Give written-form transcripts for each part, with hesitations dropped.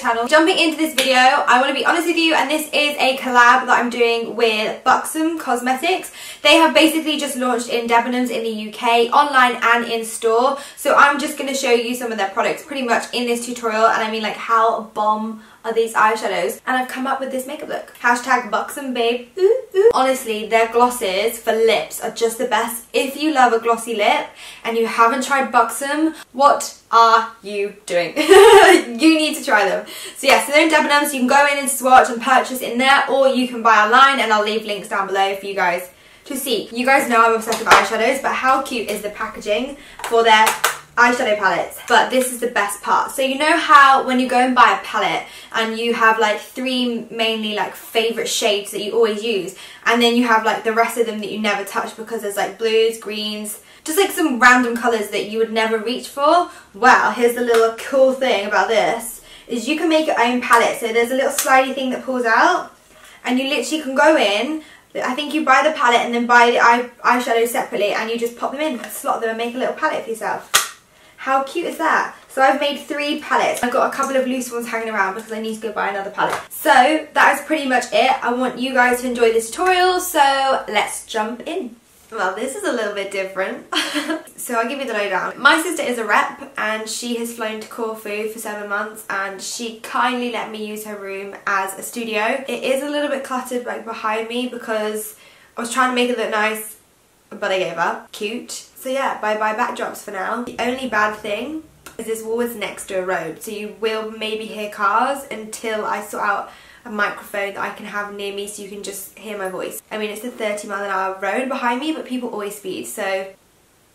channel. Jumping into this video, I want to be honest with you, and this is a collab that I'm doing with Buxom Cosmetics. They have basically just launched in Debenhams in the UK, online and in store. So I'm just going to show you some of their products pretty much in this tutorial, and I mean like how bomb are these eyeshadows, and I've come up with this makeup look. Hashtag Buxom babe. Ooh, ooh. Honestly, their glosses for lips are just the best. If you love a glossy lip and you haven't tried Buxom, what are you doing? You need to try them. So yeah, so they're in Debenhams, so you can go in and swatch and purchase in there, or you can buy online, and I'll leave links down below for you guys to see. You guys know I'm obsessed with eyeshadows, but how cute is the packaging for their eyeshadow palettes? But this is the best part. So you know how when you go and buy a palette and you have like 3 mainly like favorite shades that you always use, and then you have like the rest of them that you never touch because there's like blues, greens, just like some random colours that you would never reach for? Well, here's the little cool thing about this, is you can make your own palette. So there's a little slidey thing that pulls out, and you literally can go in. I think you buy the palette and then buy the eyeshadows separately, and you just pop them in, slot them and make a little palette for yourself. How cute is that? So I've made 3 palettes. I've got a couple of loose ones hanging around because I need to go buy another palette. So that is pretty much it. I want you guys to enjoy this tutorial, so let's jump in. Well, this is a little bit different. So I'll give you the lowdown. My sister is a rep, and she has flown to Corfu for 7 months, and she kindly let me use her room as a studio. It is a little bit cluttered like behind me because I was trying to make it look nice, but I gave up. Cute. So yeah, bye-bye backdrops for now. The only bad thing is this wall is next to a road, so you will maybe hear cars until I sort out a microphone that I can have near me so you can just hear my voice. I mean, it's a 30-mile-an-hour road behind me, but people always speed, so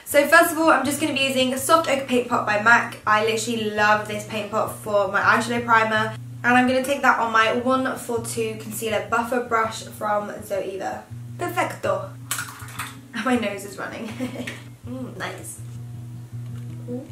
first of all, I'm just going to be using a Soft Ochre Paint Pot by MAC. I literally love this paint pot for my eyeshadow primer, and I'm going to take that on my 142 Concealer Buffer brush from Zoeva. Perfecto. My nose is running. Nice. Ooh,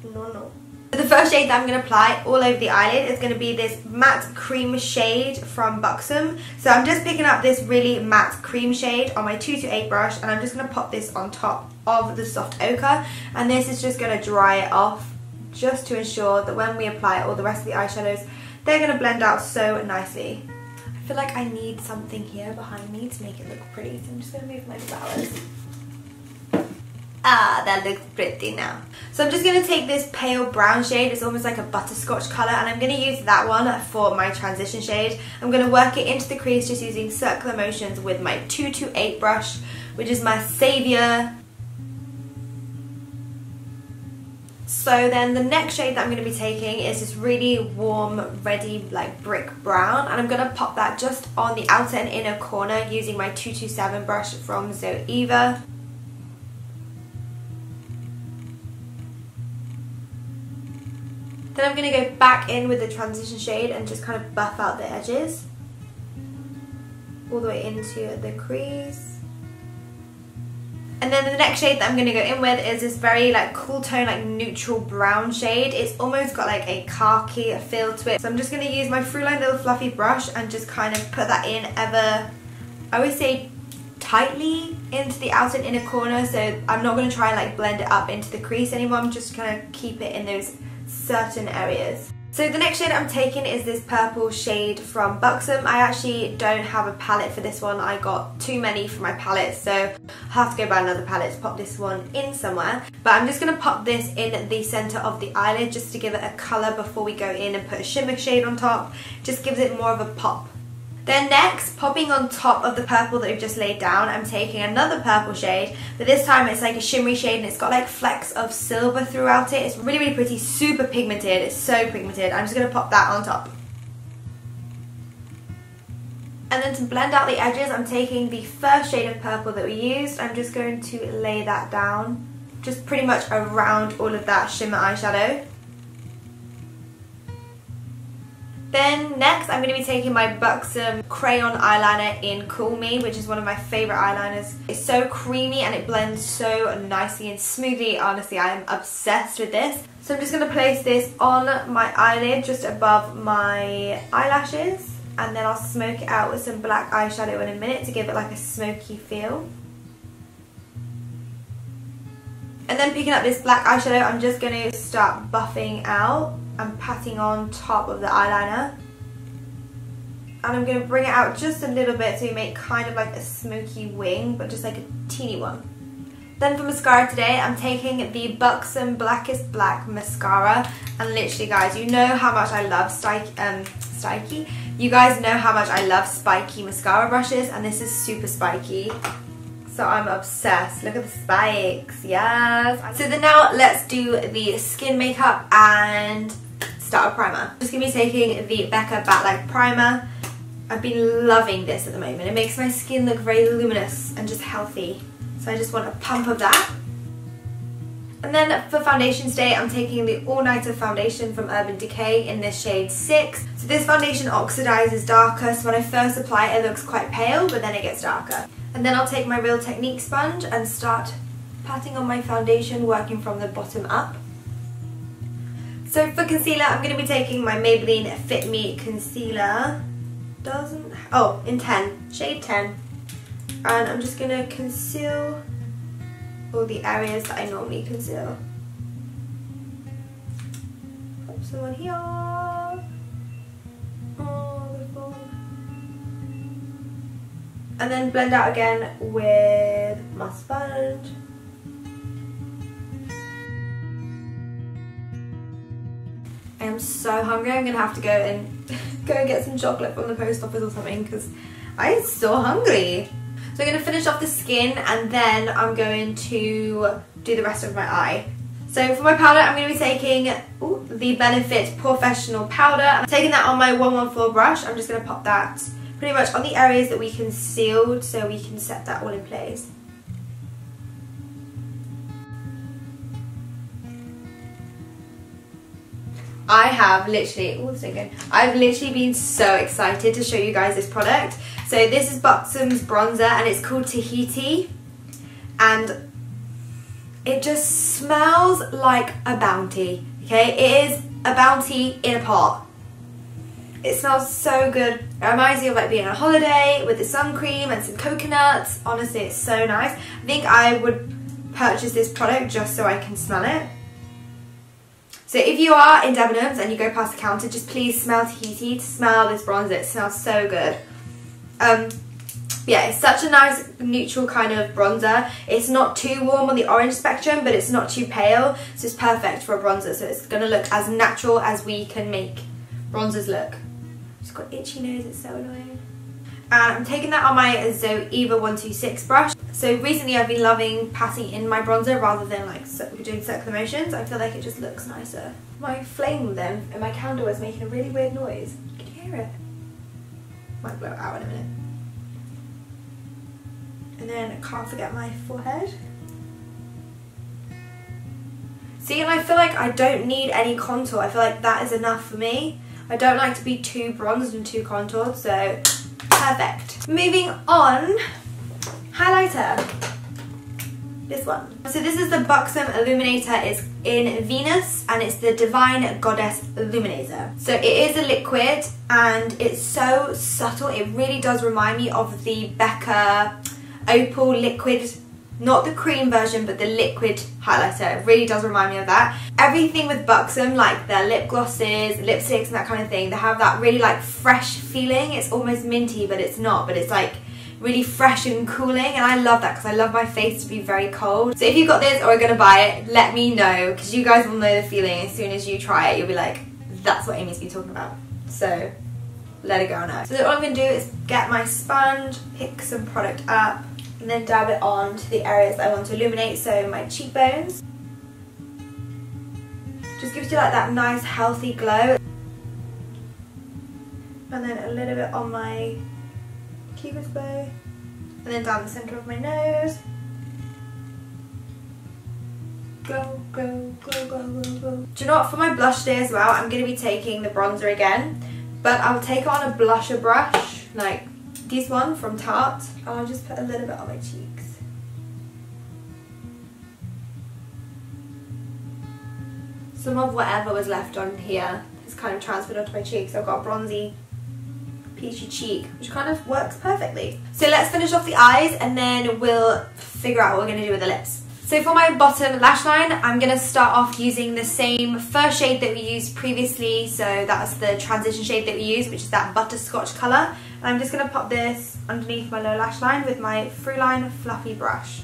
no. The first shade that I'm going to apply all over the eyelid is going to be this matte cream shade from Buxom. So I'm just picking up this really matte cream shade on my 228 brush, and I'm just going to pop this on top of the Soft Ochre, and this is just going to dry it off just to ensure that when we apply all the rest of the eyeshadows, they're going to blend out so nicely. I feel like I need something here behind me to make it look pretty, so I'm just going to move my flowers. Ah, that looks pretty now. So I'm just going to take this pale brown shade, it's almost like a butterscotch colour, and I'm going to use that one for my transition shade. I'm going to work it into the crease just using circular motions with my 228 brush, which is my saviour. So then the next shade that I'm going to be taking is this really warm, reddy, like brick brown, and I'm going to pop that just on the outer and inner corner using my 227 brush from Zoeva. Then I'm going to go back in with the transition shade and just kind of buff out the edges all the way into the crease. And then the next shade that I'm going to go in with is this very like cool tone, like neutral brown shade. It's almost got like a khaki feel to it. So I'm just going to use my Fruline little fluffy brush and just kind of put that in ever, I would say, tightly into the outer and inner corner. So I'm not going to try and like blend it up into the crease anymore. I'm just going to keep it in those certain areas. So the next shade I'm taking is this purple shade from Buxom. I actually don't have a palette for this one. I got too many for my palette, so I'll have to go buy another palette to pop this one in somewhere. But I'm just going to pop this in the centre of the eyelid just to give it a colour before we go in and put a shimmer shade on top. Just gives it more of a pop. Then next, popping on top of the purple that we've just laid down, I'm taking another purple shade, but this time it's like a shimmery shade and it's got like flecks of silver throughout it. It's really, really pretty, super pigmented. It's so pigmented. I'm just going to pop that on top. And then to blend out the edges, I'm taking the first shade of purple that we used. I'm just going to lay that down, just pretty much around all of that shimmer eyeshadow. Then next I'm going to be taking my Buxom crayon eyeliner in Cool Me, which is one of my favourite eyeliners. It's so creamy and it blends so nicely and smoothly. Honestly, I am obsessed with this. So I'm just going to place this on my eyelid just above my eyelashes, and then I'll smoke it out with some black eyeshadow in a minute to give it like a smoky feel. And then picking up this black eyeshadow, I'm just going to start buffing out I'm patting on top of the eyeliner. And I'm going to bring it out just a little bit so you make kind of like a smoky wing, but just like a teeny one. Then for mascara today, I'm taking the Buxom Blackest Black Mascara. And literally, guys, you know how much I love spiky. You guys know how much I love spiky mascara brushes, and this is super spiky. So I'm obsessed. Look at the spikes. Yes. So then now let's do the skin makeup and start a primer. I'm just going to be taking the Becca Backlight Primer. I've been loving this at the moment. It makes my skin look very luminous and just healthy. So I just want a pump of that. And then for foundation today, I'm taking the All Nighter foundation from Urban Decay in this shade 6. So this foundation oxidizes darker, so when I first apply it, it looks quite pale, but then it gets darker. And then I'll take my Real Technique sponge and start patting on my foundation, working from the bottom up. So for concealer, I'm going to be taking my Maybelline Fit Me Concealer. In 10, shade 10. And I'm just going to conceal all the areas that I normally conceal. Pop some on here. Oh, beautiful. And then blend out again with my sponge. I am so hungry. I'm gonna have to go and get some chocolate from the post office or something because I'm so hungry. So I'm going to finish off the skin and then I'm going to do the rest of my eye. So for my powder, I'm going to be taking the Benefit Professional Powder. I'm taking that on my 114 brush. I'm just going to pop that pretty much on the areas that we concealed so we can set that all in place. I've literally been so excited to show you guys this product. So this is Buxom's bronzer and it's called Tahiti, and it just smells like a bounty. Okay, it is a bounty in a pot. It smells so good. It reminds me of like being on a holiday with the sun cream and some coconuts. Honestly, it's so nice. I think I would purchase this product just so I can smell it. So if you are in Debenhams and you go past the counter, just please smell Tahiti to smell this bronzer. It smells so good. Yeah, it's such a nice neutral kind of bronzer. It's not too warm on the orange spectrum, but it's not too pale. So it's perfect for a bronzer. So it's going to look as natural as we can make bronzers look. Just got itchy nose, it's so annoying. And I'm taking that on my Zoe Eva 126 brush. So recently I've been loving patting in my bronzer rather than like doing circular motions. I feel like it just looks nicer. My flame then and my candle is making a really weird noise. Can you hear it? Might blow it out in a minute. And then I can't forget my forehead. See, and I feel like I don't need any contour. I feel like that is enough for me. I don't like to be too bronzed and too contoured, so perfect. Moving on, highlighter. This one. So this is the Buxom Illuminator. It's in Venus and it's the Divine Goddess Illuminator. So it is a liquid and it's so subtle. It really does remind me of the Becca Opal liquid, not the cream version but the liquid highlighter. It really does remind me of that. Everything with Buxom, like their lip glosses, lipsticks and that kind of thing, they have that really like fresh feeling. It's almost minty but it's not, but it's like really fresh and cooling, and I love that because I love my face to be very cold. So if you got this or are going to buy it, let me know because you guys will know the feeling. As soon as you try it, you'll be like, that's what Amy's been talking about. So let a girl know. So all I'm going to do is get my sponge, pick some product up and then dab it on to the areas that I want to illuminate, so my cheekbones. Just gives you like that nice healthy glow. And then a little bit on my cupid's bow, and then down the centre of my nose. Go, go, go, go, go, go. Do you know what, for my blush today as well, I'm going to be taking the bronzer again, but I'll take it on a blusher brush, like this one from Tarte, and I'll just put a little bit on my cheeks. Some of whatever was left on here has kind of transferred onto my cheeks, so I've got a bronzy peachy cheek, which kind of works perfectly. So let's finish off the eyes and then we'll figure out what we're going to do with the lips. So for my bottom lash line, I'm going to start off using the same first shade that we used previously. So that's the transition shade that we used, which is that Butterscotch colour. And I'm just going to pop this underneath my lower lash line with my Throughline Fluffy brush.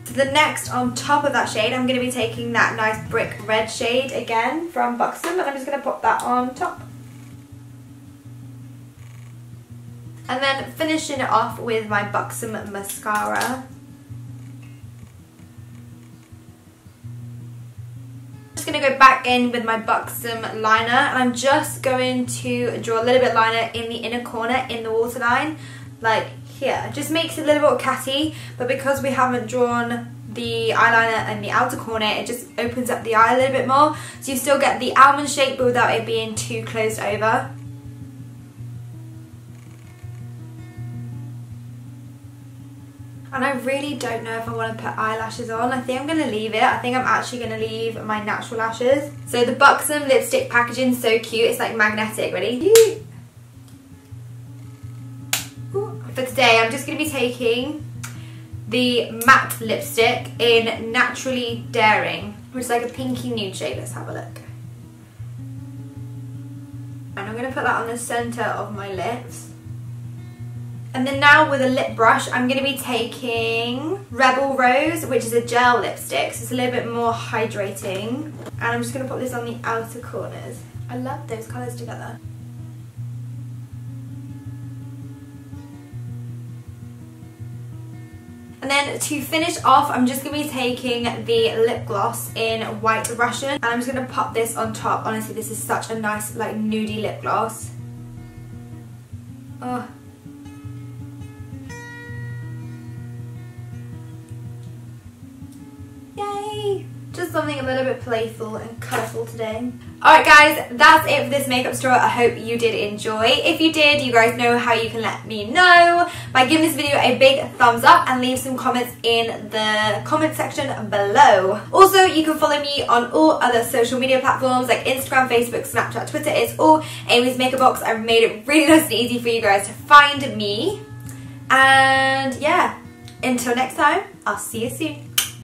So the next on top of that shade, I'm going to be taking that nice brick red shade again from Buxom, and I'm just going to pop that on top. And then finishing it off with my Buxom mascara. I'm just going to go back in with my Buxom liner, and I'm just going to draw a little bit of liner in the inner corner in the waterline, like here. It just makes it a little bit catty, but because we haven't drawn the eyeliner in the outer corner, it just opens up the eye a little bit more, so you still get the almond shape but without it being too closed over. And I really don't know if I want to put eyelashes on. I think I'm going to leave it. I think I'm actually going to leave my natural lashes. So the Buxom lipstick packaging is so cute. It's like magnetic. Ready? For today, I'm just going to be taking the matte lipstick in Naturally Daring, which is like a pinky nude shade. Let's have a look. And I'm going to put that on the centre of my lips. And then now with a lip brush, I'm going to be taking Rebel Rose, which is a gel lipstick, so it's a little bit more hydrating. And I'm just going to put this on the outer corners. I love those colours together. And then to finish off, I'm just going to be taking the lip gloss in White Russian. And I'm just going to pop this on top. Honestly, this is such a nice, like, nudie lip gloss. Oh. Yay! Just something a little bit playful and colourful today. Alright guys, that's it for this makeup tutorial. I hope you did enjoy. If you did, you guys know how you can let me know by giving this video a big thumbs up and leave some comments in the comment section below. Also, you can follow me on all other social media platforms like Instagram, Facebook, Snapchat, Twitter. It's all Amy's Makeup Box. I've made it really nice and easy for you guys to find me. And yeah, until next time, I'll see you soon.